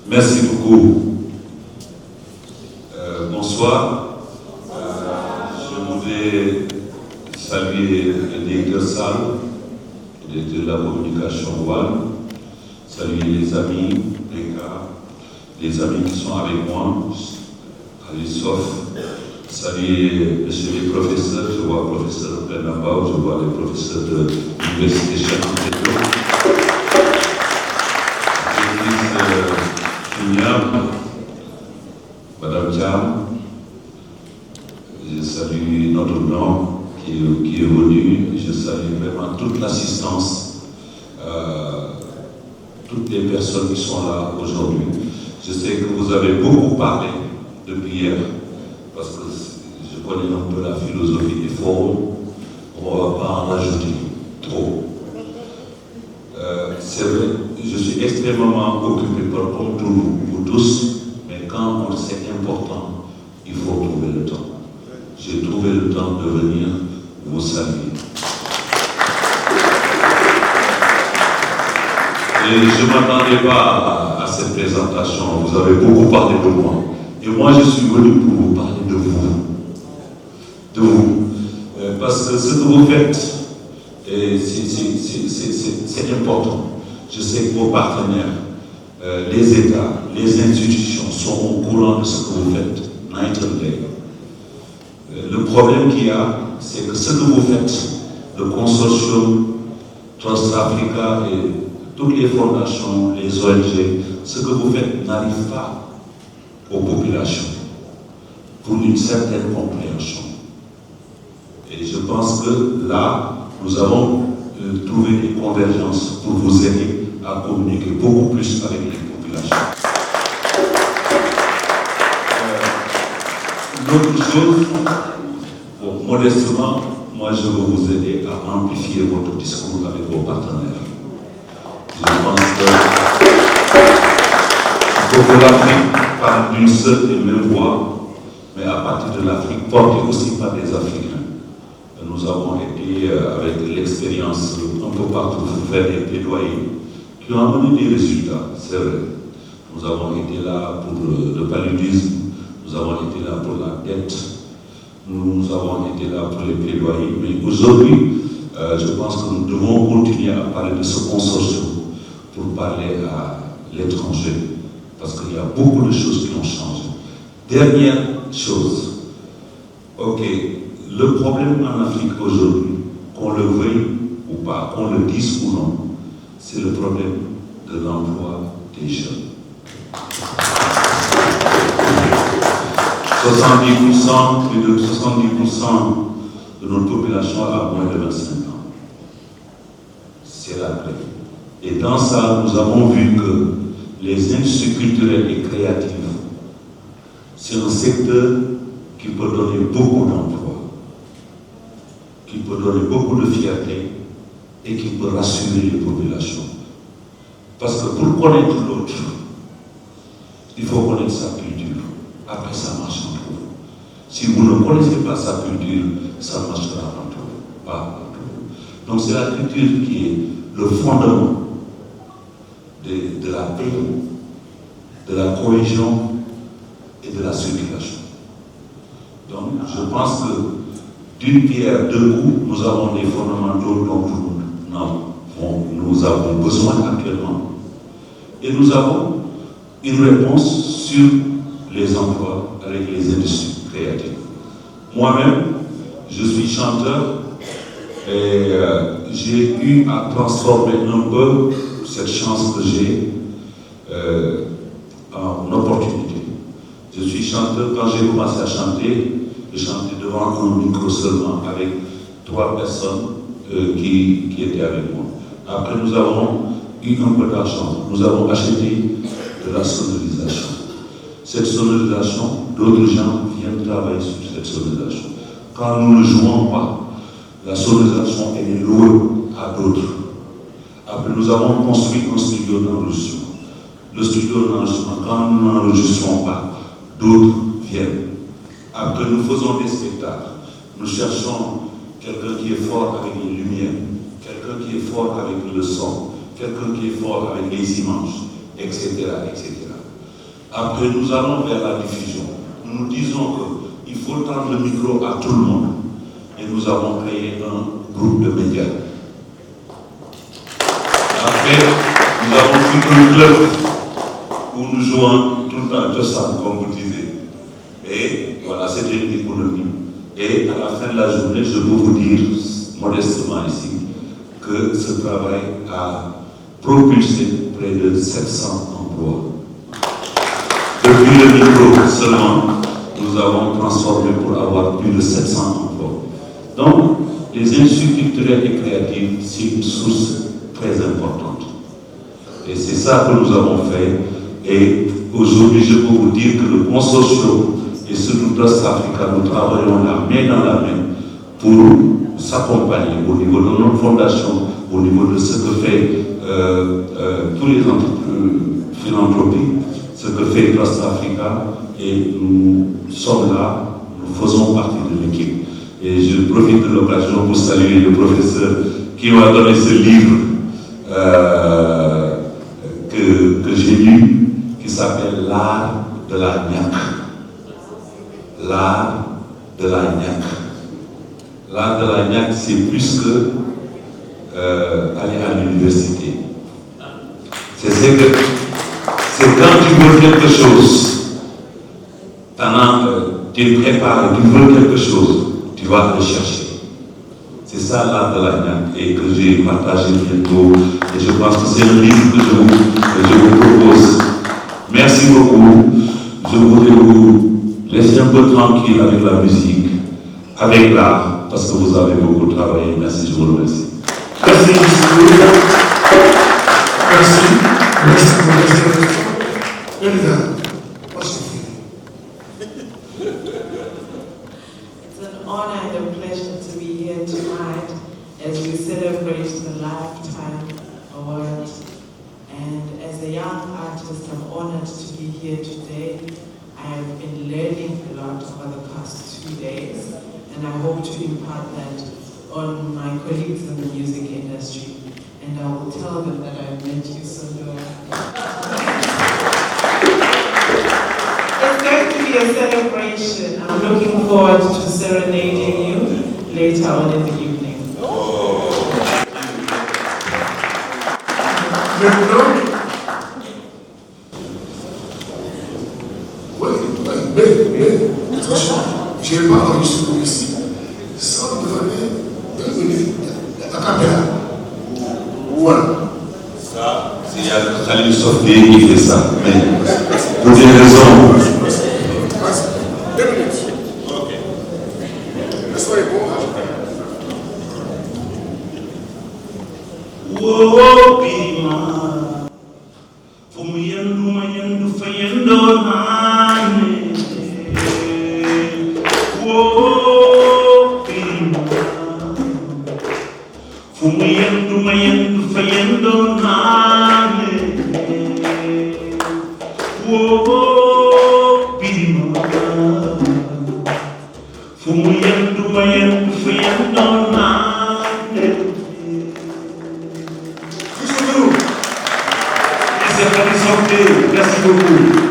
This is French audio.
Merci beaucoup. Bonsoir. Je voudrais saluer le directeur salle de la communication One, saluer les amis, les amis qui sont avec moi, à l'ISOF, saluer monsieur les professeurs, je vois le professeur Bernabao, je vois les professeurs de l'Université Cheikh Madame Diam, je salue notre nom qui est venu, je salue vraiment toute l'assistance, toutes les personnes qui sont là aujourd'hui. Je sais que vous avez beaucoup parlé de prière, parce que je connais un peu la philosophie des forums, on ne va pas en ajouter trop. C'est vrai, je suis extrêmement occupé comme vous tous, mais quand c'est important, il faut trouver le temps. J'ai trouvé le temps de venir vous saluer. Et je ne m'attendais pas à cette présentation, vous avez beaucoup parlé de moi. Et moi, je suis venu pour vous parler de vous. De vous. Parce que ce que vous faites, c'est important. Je sais que vos partenaires, les États, les institutions sont au courant de ce que vous faites, night and day. Le problème qu'il y a, c'est que ce que vous faites, le consortium Trust Africa et toutes les fondations, les ONG, ce que vous faites n'arrive pas aux populations pour une certaine compréhension. Et je pense que là, nous avons trouvé des convergences pour vous aider à communiquer beaucoup plus avec les populations. L'autre chose, bon, modestement, moi je veux vous aider à amplifier votre discours avec vos partenaires. Je pense qu'il faut que l'Afrique parle d'une seule et même voix, mais à partir de l'Afrique, portée aussi par les Africains. Nous avons été, avec l'expérience, un peu partout, pour faire des plaidoyers qui ont amené des résultats, c'est vrai. Nous avons été là pour le paludisme, nous avons été là pour la dette, nous avons été là pour les plaidoyers, mais aujourd'hui, je pense que nous devons continuer à parler de ce consortium pour parler à l'étranger, parce qu'il y a beaucoup de choses qui ont changé. Dernière chose, ok, le problème en Afrique aujourd'hui, qu'on le veuille ou pas, qu'on le dise ou non, c'est le problème de l'emploi des jeunes. 70%, plus de 70% de notre population a moins de 25 ans. C'est la clé. Et dans ça, nous avons vu que les industries culturelles et créatives, c'est un secteur qui peut donner beaucoup d'emplois, qui peut donner beaucoup de fierté et qui peut rassurer les populations. Parce que pour connaître l'autre, il faut connaître sa culture. Après, ça marche entre vous. Si vous ne connaissez pas sa culture, ça marchera entre vous, pas entre vous. Donc c'est la culture qui est le fondement de la paix, de la cohésion et de la circulation. Donc je pense que d'une pierre deux coups, nous avons des fondamentaux dont nous avons besoin actuellement. Et nous avons une réponse sur les emplois avec les industries créatives. Moi-même, je suis chanteur et j'ai eu à transformer un peu cette chance que j'ai en opportunité. Je suis chanteur, quand j'ai commencé à chanter, je chantais devant un micro seulement avec 3 personnes qui étaient avec moi. Après, nous avons eu un peu d'argent. Nous avons acheté de la sonorisation. Cette sonorisation, d'autres gens viennent travailler sur cette sonorisation. Quand nous ne jouons pas, la sonorisation est louée à d'autres. Après, nous avons construit un studio d'enregistrement. Le studio d'enregistrement, quand nous n'enregistrons pas, d'autres viennent. Après, nous faisons des spectacles. Nous cherchons quelqu'un qui est fort avec les lumières, quelqu'un qui est fort avec le son, quelqu'un qui est fort avec les images, etc., etc. Après, nous allons vers la diffusion. Nous disons qu'il faut tendre le micro à tout le monde. Et nous avons créé un groupe de médias. Après, nous avons fait un club où nous jouons tout le temps de ça, comme vous disiez. Et voilà, c'était une économie. Et à la fin de la journée, je peux vous dire modestement ici que ce travail a propulsé près de 700 emplois. Depuis le micro seulement, nous avons transformé pour avoir plus de 700 emplois. Donc, les industries culturelles et créatives, c'est une source très importante. Et c'est ça que nous avons fait. Et aujourd'hui, je peux vous dire que le consortium et surtout Trust Africa, nous travaillons la main dans la main pour s'accompagner au niveau de notre fondation, au niveau de ce que fait tous les philanthropies, ce que fait Trust Africa, et nous sommes là, nous faisons partie de l'équipe. Et je profite de l'occasion pour saluer le professeur qui m'a donné ce livre que j'ai lu, qui s'appelle L'art de la niaque. L'art de la niaque. L'art de la niaque, c'est plus que aller à l'université. C'est quand tu veux quelque chose, tu prépares, tu veux quelque chose, tu vas le chercher. C'est ça l'art de la niaque et que j'ai partagé bientôt. Et je pense que c'est un livre que je vous propose. Merci beaucoup. Je voudrais vous laisser un peu tranquille avec la musique, avec l'art, parce que vous avez beaucoup travaillé. Merci, je vous remercie. Merci, merci. It's an honor and a pleasure to be here tonight as we celebrate the Lifetime Award. And as a young artist, I'm honored to be here today. I have been learning a lot over the past 2 days, and I hope to impart that on my colleagues in the music industry. And I will tell them that I met you so well. It's going to be a celebration. I'm looking forward to serenading you later on in the evening. Je n'ai pas enregistré ici, sans donner 2 minutes à caméra. Voilà. Ça, c'est Khalil Softé qui fait ça. Mais pour des raisons. 2 minutes. Ok. Le soir est bon. Oh, Pima. Fumiyandu mayandu fayando nane. Oh, Pima. Fumiyandu mayandu fayando nane. Oh, Pima. Fumiyandu mayandu fayando nane. Merci beaucoup.